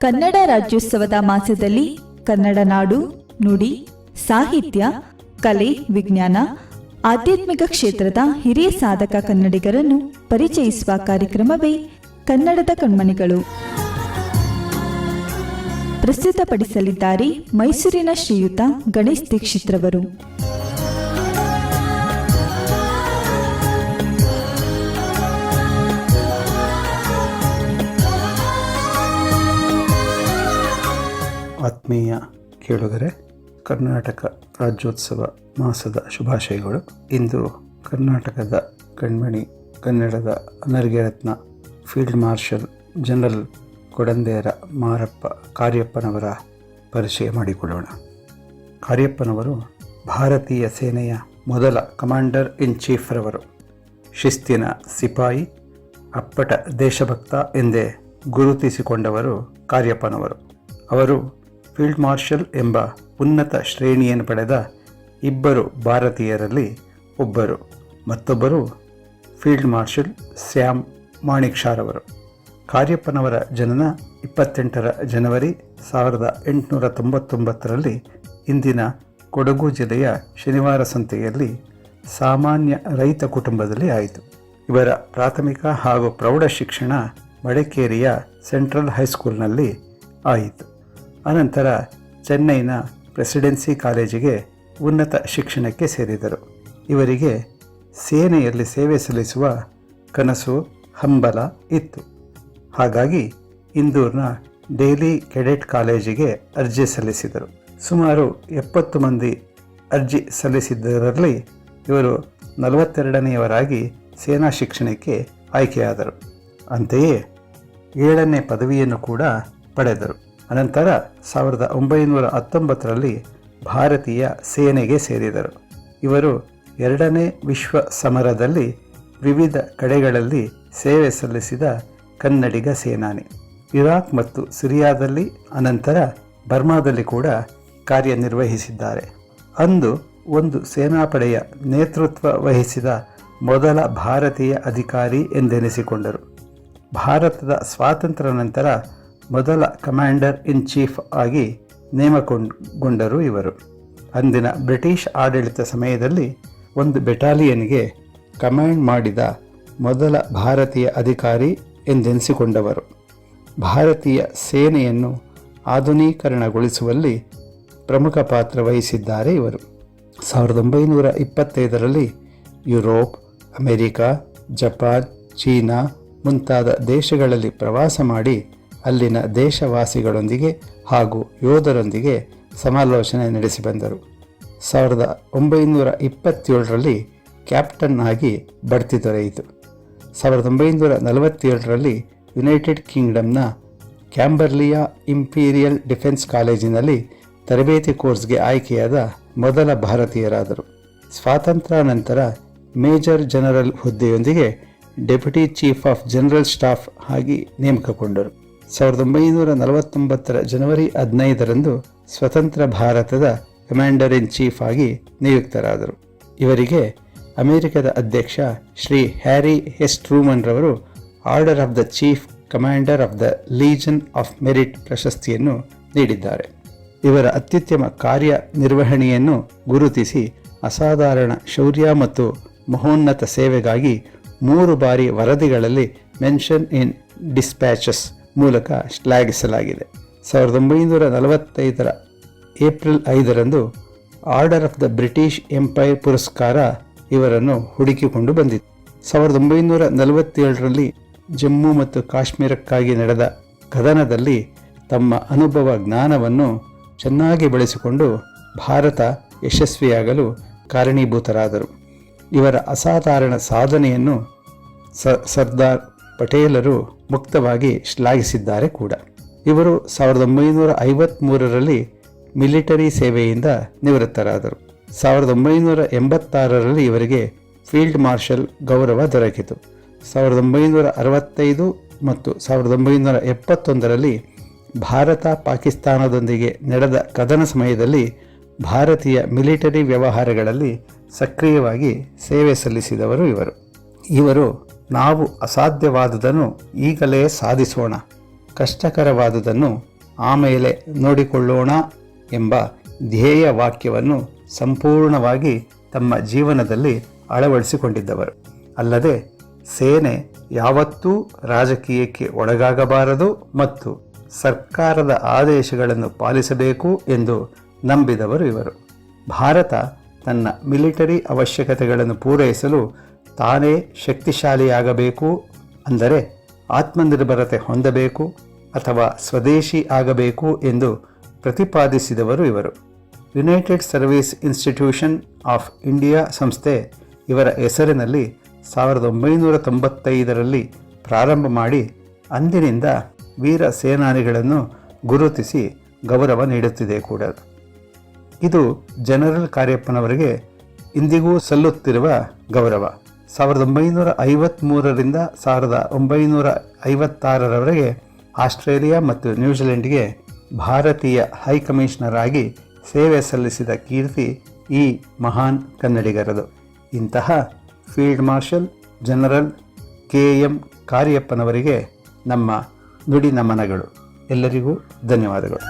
ಕನ್ನಡ ರಾಜ್ಯೋತ್ಸವದ ಮಾಸದಲ್ಲಿ ಕನ್ನಡ ನಾಡು, ನುಡಿ, ಸಾಹಿತ್ಯ, ಕಲೆ, ವಿಜ್ಞಾನ, ಆಧ್ಯಾತ್ಮಿಕ ಕ್ಷೇತ್ರದ ಹಿರಿಯ ಸಾಧಕ ಕನ್ನಡಿಗರನ್ನು ಪರಿಚಯಿಸುವ ಕಾರ್ಯಕ್ರಮವೇ ಕನ್ನಡದ ಕಣ್ಮಣಿಗಳು. ಪ್ರಸ್ತುತಪಡಿಸಲಿದ್ದಾರೆ ಮೈಸೂರಿನ ಶ್ರೀಯುತ ಗಣೇಶ್ ದೀಕ್ಷಿತ್ರವರು. ಆತ್ಮೀಯ ಕೇಳುಗರೆ, ಕರ್ನಾಟಕ ರಾಜ್ಯೋತ್ಸವ ಮಾಸದ ಶುಭಾಶಯಗಳು. ಇಂದು ಕರ್ನಾಟಕದ ಕಣ್ಮಣಿ, ಕನ್ನಡದ ಅನರ್ಘ್ಯ ರತ್ನ ಫೀಲ್ಡ್ ಮಾರ್ಷಲ್ ಜನರಲ್ ಕೊಡಂದೇರ ಮಾರಪ್ಪ ಕಾರ್ಯಪ್ಪನವರ ಪರಿಚಯ ಮಾಡಿಕೊಳ್ಳೋಣ. ಕಾರ್ಯಪ್ಪನವರು ಭಾರತೀಯ ಸೇನೆಯ ಮೊದಲ ಕಮಾಂಡರ್ ಇನ್ ಚೀಫ್ ರವರು. ಶಿಸ್ತಿನ ಸಿಪಾಯಿ, ಅಪ್ಪಟ ದೇಶಭಕ್ತ ಎಂದೇ ಗುರುತಿಸಿಕೊಂಡವರು ಕಾರ್ಯಪ್ಪನವರು. ಅವರು ಫೀಲ್ಡ್ ಮಾರ್ಷಲ್ ಎಂಬ ಉನ್ನತ ಶ್ರೇಣಿಯನ್ನು ಪಡೆದ ಇಬ್ಬರು ಭಾರತೀಯರಲ್ಲಿ ಒಬ್ಬರು. ಮತ್ತೊಬ್ಬರು ಫೀಲ್ಡ್ ಮಾರ್ಷಲ್ ಸ್ಯಾಮ್ ಮಾಣಿಕ್ಷಾರವರು. ಕಾರ್ಯಪ್ಪನವರ ಜನನ 28 ಜನವರಿ 1899ರಲ್ಲಿ ಇಂದಿನ ಕೊಡಗು ಜಿಲ್ಲೆಯ ಶನಿವಾರ ಸಂತೆಯಲ್ಲಿ ಸಾಮಾನ್ಯ ರೈತ ಕುಟುಂಬದಲ್ಲಿ ಆಯಿತು. ಇವರ ಪ್ರಾಥಮಿಕ ಹಾಗೂ ಪ್ರೌಢ ಶಿಕ್ಷಣ ಮಡಿಕೇರಿಯ ಸೆಂಟ್ರಲ್ ಹೈಸ್ಕೂಲ್ನಲ್ಲಿ ಆಯಿತು. ಅನಂತರ ಚೆನ್ನೈನ ಪ್ರೆಸಿಡೆನ್ಸಿ ಕಾಲೇಜಿಗೆ ಉನ್ನತ ಶಿಕ್ಷಣಕ್ಕೆ ಸೇರಿದರು. ಇವರಿಗೆ ಸೇನೆಯಲ್ಲಿ ಸೇವೆ ಸಲ್ಲಿಸುವ ಕನಸು, ಹಂಬಲ ಇತ್ತು. ಹಾಗಾಗಿ ಇಂದೂರಿನ ಡೈಲಿ ಕೆಡೆಟ್ ಕಾಲೇಜಿಗೆ ಅರ್ಜಿ ಸಲ್ಲಿಸಿದರು. ಸುಮಾರು 70 ಮಂದಿ ಅರ್ಜಿ ಸಲ್ಲಿಸಿದ್ದರಲ್ಲಿ ಇವರು 42ನೇಯವರಾಗಿ ಸೇನಾ ಶಿಕ್ಷಣಕ್ಕೆ ಆಯ್ಕೆಯಾದರು. ಅಂತೆಯೇ 7ನೇ ಪದವಿಯನ್ನು ಕೂಡ ಪಡೆದರು. ಅನಂತರ 1919ರಲ್ಲಿ ಭಾರತೀಯ ಸೇನೆಗೆ ಸೇರಿದರು. ಇವರು 2ನೇ ವಿಶ್ವ ಸಮರದಲ್ಲಿ ವಿವಿಧ ಕಡೆಗಳಲ್ಲಿ ಸೇವೆ ಸಲ್ಲಿಸಿದ ಕನ್ನಡಿಗ ಸೇನಾನಿ. ಇರಾಕ್ ಮತ್ತು ಸಿರಿಯಾದಲ್ಲಿ, ಅನಂತರ ಬರ್ಮಾದಲ್ಲಿ ಕೂಡ ಕಾರ್ಯನಿರ್ವಹಿಸಿದ್ದಾರೆ. ಅಂದು ಒಂದು ಸೇನಾಪಡೆಯ ನೇತೃತ್ವ ವಹಿಸಿದ ಮೊದಲ ಭಾರತೀಯ ಅಧಿಕಾರಿ ಎಂದೆನಿಸಿಕೊಂಡರು. ಭಾರತದ ಸ್ವಾತಂತ್ರ್ಯ ನಂತರ ಮೊದಲ ಕಮಾಂಡರ್ ಇನ್ ಚೀಫ್ ಆಗಿ ನೇಮಕಗೊಂಡರು ಇವರು. ಅಂದಿನ ಬ್ರಿಟಿಷ್ ಆಡಳಿತ ಸಮಯದಲ್ಲಿ ಒಂದು ಬೆಟಾಲಿಯನ್ಗೆ ಕಮಾಂಡ್ ಮಾಡಿದ ಮೊದಲ ಭಾರತೀಯ ಅಧಿಕಾರಿ ಎಂದೆನಿಸಿಕೊಂಡವರು. ಭಾರತೀಯ ಸೇನೆಯನ್ನು ಆಧುನೀಕರಣಗೊಳಿಸುವಲ್ಲಿ ಪ್ರಮುಖ ಪಾತ್ರ ವಹಿಸಿದ್ದಾರೆ ಇವರು. 1925ರಲ್ಲಿ ಯುರೋಪ್, ಅಮೆರಿಕ, ಜಪಾನ್, ಚೀನಾ ಮುಂತಾದ ದೇಶಗಳಲ್ಲಿ ಪ್ರವಾಸ ಮಾಡಿ ಅಲ್ಲಿನ ದೇಶವಾಸಿಗಳೊಂದಿಗೆ ಹಾಗೂ ಯೋಧರೊಂದಿಗೆ ಸಮಾಲೋಚನೆ ನಡೆಸಿ ಬಂದರು. 1927ರಲ್ಲಿ ಕ್ಯಾಪ್ಟನ್ ಆಗಿ ಬಡ್ತಿ ದೊರೆಯಿತು. 1947ರಲ್ಲಿ ಯುನೈಟೆಡ್ ಕಿಂಗ್ಡಮ್ನ ಕ್ಯಾಂಬರ್ಲಿಯ ಇಂಪೀರಿಯಲ್ ಡಿಫೆನ್ಸ್ ಕಾಲೇಜಿನಲ್ಲಿ ತರಬೇತಿ ಕೋರ್ಸ್ಗೆ ಆಯ್ಕೆಯಾದ ಮೊದಲ ಭಾರತೀಯರಾದರು. ಸ್ವಾತಂತ್ರ್ಯ ನಂತರ ಮೇಜರ್ ಜನರಲ್ ಹುದ್ದೆಯೊಂದಿಗೆ deputy chief of general staff ಆಗಿ ನೇಮಕಗೊಂಡರು. 1949ರ ಜನವರಿ 15ರಂದು ಸ್ವತಂತ್ರ ಭಾರತದ ಕಮಾಂಡರ್ ಇನ್ ಚೀಫ್ ಆಗಿ ನಿಯುಕ್ತರಾದರು. ಇವರಿಗೆ ಅಮೆರಿಕದ ಅಧ್ಯಕ್ಷ ಶ್ರೀ ಹ್ಯಾರಿ ಎಸ್ ಟ್ರೂಮನ್ ರವರು order of the chief commander of the legion of merit ಪ್ರಶಸ್ತಿಯನ್ನು ನೀಡಿದ್ದಾರೆ. ಇವರ ಅತ್ಯುತ್ತಮ ಕಾರ್ಯನಿರ್ವಹಣೆಯನ್ನು ಗುರುತಿಸಿ ಅಸಾಧಾರಣ ಶೌರ್ಯ ಮತ್ತು ಮಹೋನ್ನತ ಸೇವೆಗಾಗಿ 3 ಬಾರಿ ವರದಿಗಳಲ್ಲಿ ಮೆನ್ಷನ್ ಇನ್ ಡಿಸ್ಪ್ಯಾಚಸ್ ಮೂಲಕ ಶ್ಲಾಘಿಸಲಾಗಿದೆ. 1945ರ ಏಪ್ರಿಲ್ 5ರಂದು Order of the British Empire ಪುರಸ್ಕಾರ ಇವರನ್ನು ಹುಡುಕಿಕೊಂಡು ಬಂದಿತ್ತು. 1947ರಲ್ಲಿ ಜಮ್ಮು ಮತ್ತು ಕಾಶ್ಮೀರಕ್ಕಾಗಿ ನಡೆದ ಕದನದಲ್ಲಿ ತಮ್ಮ ಅನುಭವ ಜ್ಞಾನವನ್ನು ಚೆನ್ನಾಗಿ ಬಳಸಿಕೊಂಡು ಭಾರತ ಯಶಸ್ವಿಯಾಗಲು ಕಾರಣೀಭೂತರಾದರು. ಇವರ ಅಸಾಧಾರಣ ಸಾಧನೆಯನ್ನು ಸರ್ದಾರ್ ಪಟೇಲರು ಮುಕ್ತವಾಗಿ ಶ್ಲಾಘಿಸಿದ್ದಾರೆ ಕೂಡ. ಇವರು 1953ರಲ್ಲಿ ಮಿಲಿಟರಿ ಸೇವೆಯಿಂದ ನಿವೃತ್ತರಾದರು. 1986ರಲ್ಲಿ ಇವರಿಗೆ ಫೀಲ್ಡ್ ಮಾರ್ಷಲ್ ಗೌರವ ದೊರಕಿತು. 1965 ಮತ್ತು 1971ರಲ್ಲಿ ಭಾರತ ಪಾಕಿಸ್ತಾನದೊಂದಿಗೆ ನಡೆದ ಕದನ ಸಮಯದಲ್ಲಿ ಭಾರತೀಯ ಮಿಲಿಟರಿ ವ್ಯವಹಾರಗಳಲ್ಲಿ ಸಕ್ರಿಯವಾಗಿ ಸೇವೆ ಸಲ್ಲಿಸಿದವರು ಇವರು ನಾವು ಅಸಾಧ್ಯವಾದುದನ್ನು ಈಗಲೇ ಸಾಧಿಸೋಣ, ಕಷ್ಟಕರವಾದುದನ್ನು ಆಮೇಲೆ ನೋಡಿಕೊಳ್ಳೋಣ ಎಂಬ ಧ್ಯೇಯ ವಾಕ್ಯವನ್ನು ಸಂಪೂರ್ಣವಾಗಿ ತಮ್ಮ ಜೀವನದಲ್ಲಿ ಅಳವಡಿಸಿಕೊಂಡಿದ್ದವರು. ಅಲ್ಲದೆ ಸೇನೆ ಯಾವತ್ತೂ ರಾಜಕೀಯಕ್ಕೆ ಒಳಗಾಗಬಾರದು ಮತ್ತು ಸರ್ಕಾರದ ಆದೇಶಗಳನ್ನು ಪಾಲಿಸಬೇಕು ಎಂದು ನಂಬಿದವರು ಇವರು. ಭಾರತ ತನ್ನ ಮಿಲಿಟರಿ ಅವಶ್ಯಕತೆಗಳನ್ನು ಪೂರೈಸಲು ತಾನೇ ಶಕ್ತಿಶಾಲಿಯಾಗಬೇಕು, ಅಂದರೆ ಆತ್ಮನಿರ್ಭರತೆ ಹೊಂದಬೇಕು ಅಥವಾ ಸ್ವದೇಶಿ ಆಗಬೇಕು ಎಂದು ಪ್ರತಿಪಾದಿಸಿದವರು ಇವರು. United service institution of India ಸಂಸ್ಥೆ ಇವರ ಹೆಸರಿನಲ್ಲಿ 1995ರಲ್ಲಿ ಪ್ರಾರಂಭ ಮಾಡಿ ಅಂದಿನಿಂದ ವೀರ ಸೇನಾನಿಗಳನ್ನು ಗುರುತಿಸಿ ಗೌರವ ನೀಡುತ್ತಿದೆ ಕೂಡ. ಇದು ಜನರಲ್ ಕಾರ್ಯಪ್ಪನವರಿಗೆ ಇಂದಿಗೂ ಸಲ್ಲುತ್ತಿರುವ ಗೌರವ. 1953ರಿಂದ 1956ರವರೆಗೆ ಆಸ್ಟ್ರೇಲಿಯಾ ಮತ್ತು ನ್ಯೂಜಿಲೆಂಡ್ಗೆ ಭಾರತೀಯ ಹೈಕಮಿಷನರ್ ಆಗಿ ಸೇವೆ ಸಲ್ಲಿಸಿದ ಕೀರ್ತಿ ಈ ಮಹಾನ್ ಕನ್ನಡಿಗರದು. ಇಂತಹ ಫೀಲ್ಡ್ ಮಾರ್ಷಲ್ ಜನರಲ್ KM ಕಾರ್ಯಪ್ಪನವರಿಗೆ ನಮ್ಮ ನುಡಿ ನಮನಗಳು. ಎಲ್ಲರಿಗೂ ಧನ್ಯವಾದಗಳು.